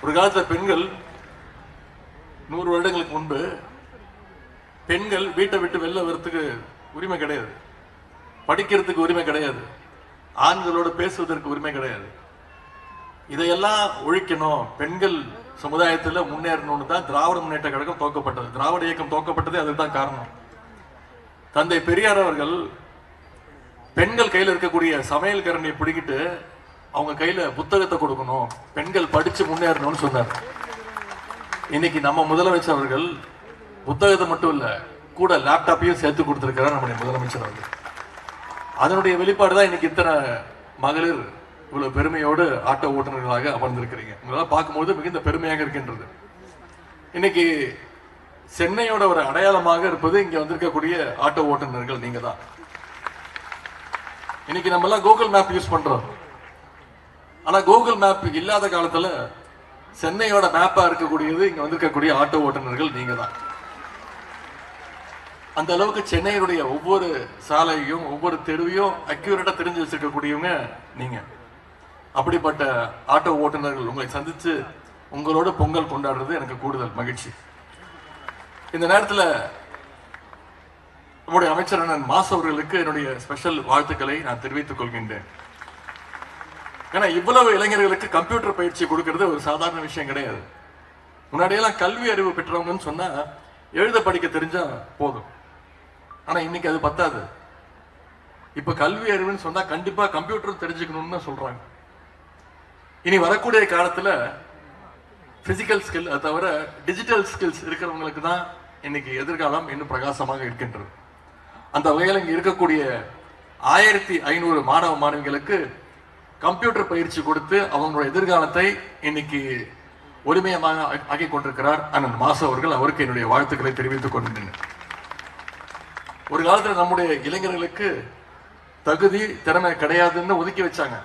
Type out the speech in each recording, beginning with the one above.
ஒரு காலத்துல பெண்கள் 100 வருடங்களுக்கு முன்பு பெண்கள் வீட்டை விட்டு வெளில வரத்துக்கு உரிமை கிடையாது, படிக்கிறதுக்கு உரிமை கிடையாது, ஆண்களோடு பேசுவதற்கு உரிமை கிடையாது. இதையெல்லாம் ஒழிக்கணும், பெண்கள் சமுதாயத்தில் முன்னேறணும்னு தான் திராவிட முன்னேற்ற கழகம் துவக்கப்பட்டது. திராவிட இயக்கம் துவக்கப்பட்டதே அதுதான் காரணம். தந்தை பெரியார் அவர்கள் பெண்கள் கையில் இருக்கக்கூடிய சமையல் கரண்டியை பிடிக்கிட்டு அவங்க கையில புத்தகத்தை கொடுக்கணும், பெண்கள் படிச்சு முன்னேறணும்னு சொன்னார். இன்னைக்கு நம்ம முதலமைச்சர் அவர்கள் புத்தகத்தை மட்டும் இல்ல, கூட லேப்டாப்பையும் சேர்த்து கொடுத்திருக்கிறார் நம்முடைய முதலமைச்சர் அவர்கள். அதனுடைய வெளிப்பாடு தான் இன்னைக்கு இத்தனை மகளிர் இவ்வளவு பெருமையோடு ஆட்டோ ஓட்டுநர்களாக அமர்ந்திருக்கிறீங்க. உங்களால் பார்க்கும்போது மிகுந்த பெருமையாக இருக்கின்றது. இன்னைக்கு சென்னையோட ஒரு அடையாளமாக இருப்பது இங்க வந்திருக்கக்கூடிய ஆட்டோ ஓட்டுநர்கள் நீங்க தான். இன்னைக்கு நம்ம எல்லாம் கூகுள் மேப் யூஸ் பண்றோம். ஆனா கூகுள் மேப் இல்லாத காலத்துல சென்னையோட மேப்பா இருக்கக்கூடியது இங்க வந்திருக்கக்கூடிய ஆட்டோ ஓட்டுநர்கள் நீங்க தான். அந்த அளவுக்கு சென்னையினுடைய ஒவ்வொரு சாலையும் ஒவ்வொரு தெருவையும் அக்யூரேட்டா தெரிஞ்சு வச்சிருக்கக்கூடியவங்க நீங்க. அப்படிப்பட்ட ஆட்டோ ஓட்டுநர்கள் உங்களை சந்திச்சு உங்களோட பொங்கல் கொண்டாடுறது எனக்கு கூடுதல் மகிழ்ச்சி. இந்த நேரத்தில் நம்முடைய அமைச்சர் அண்ணன் மாசு அவர்களுக்கு என்னுடைய ஸ்பெஷல் வாழ்த்துக்களை நான் தெரிவித்துக் கொள்கின்றேன். ஏன்னா இவ்வளவு இளைஞர்களுக்கு கம்ப்யூட்டர் பயிற்சி கொடுக்கிறது ஒரு சாதாரண விஷயம் கிடையாது. முன்னாடியெல்லாம் கல்வி அறிவு பெற்றவங்கன்னு சொன்னா எழுத படிக்க தெரிஞ்சா போதும். ஆனா இன்னைக்கு அது பத்தாது. இப்ப கல்வி அறிவுன்னு சொன்னா கண்டிப்பா கம்ப்யூட்டர் தெரிஞ்சுக்கணும்னு சொல்றாங்க. இனி வரக்கூடிய காலத்துல பிசிக்கல் ஸ்கில் அதை தவிர டிஜிட்டல் ஸ்கில்ஸ் இருக்கிறவங்களுக்கு தான் இன்னைக்கு எதிர்காலம் இன்னும் பிரகாசமாக இருக்கின்றது. அந்த வகையில் இங்க இருக்கக்கூடிய 1500 மாணவ மாணவிகளுக்கு கம்ப்யூட்டர் பயிற்சி கொடுத்து அவங்களுடைய எதிர்காலத்தை இன்னைக்கு ஒளிமயமாக ஆக்கி கொண்டிருக்கிறார் அண்ணன் மாசு அவர்கள். அவருக்கு என்னுடைய வாழ்த்துக்களை தெரிவித்துக் கொண்டேன். ஒரு காலத்துல நம்முடைய இளைஞர்களுக்கு தகுதி திறமை கிடையாதுன்னு ஒதுக்கி வச்சாங்க.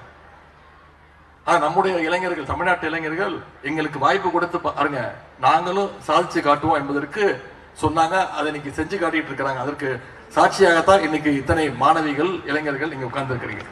ஆனா நம்முடைய இளைஞர்கள், தமிழ்நாட்டு இளைஞர்கள் எங்களுக்கு வாய்ப்பு கொடுத்து பாருங்க, நாங்களும் சாதிச்சு காட்டுவோம் என்பதற்கு சொன்னாங்க. அதை இன்னைக்கு செஞ்சு காட்டிட்டு இருக்கிறாங்க. அதற்கு சாட்சியாகத்தான் இன்னைக்கு இத்தனை மாணவிகள் இளைஞர்கள் இங்க உட்கார்ந்து இருக்கிறீங்க.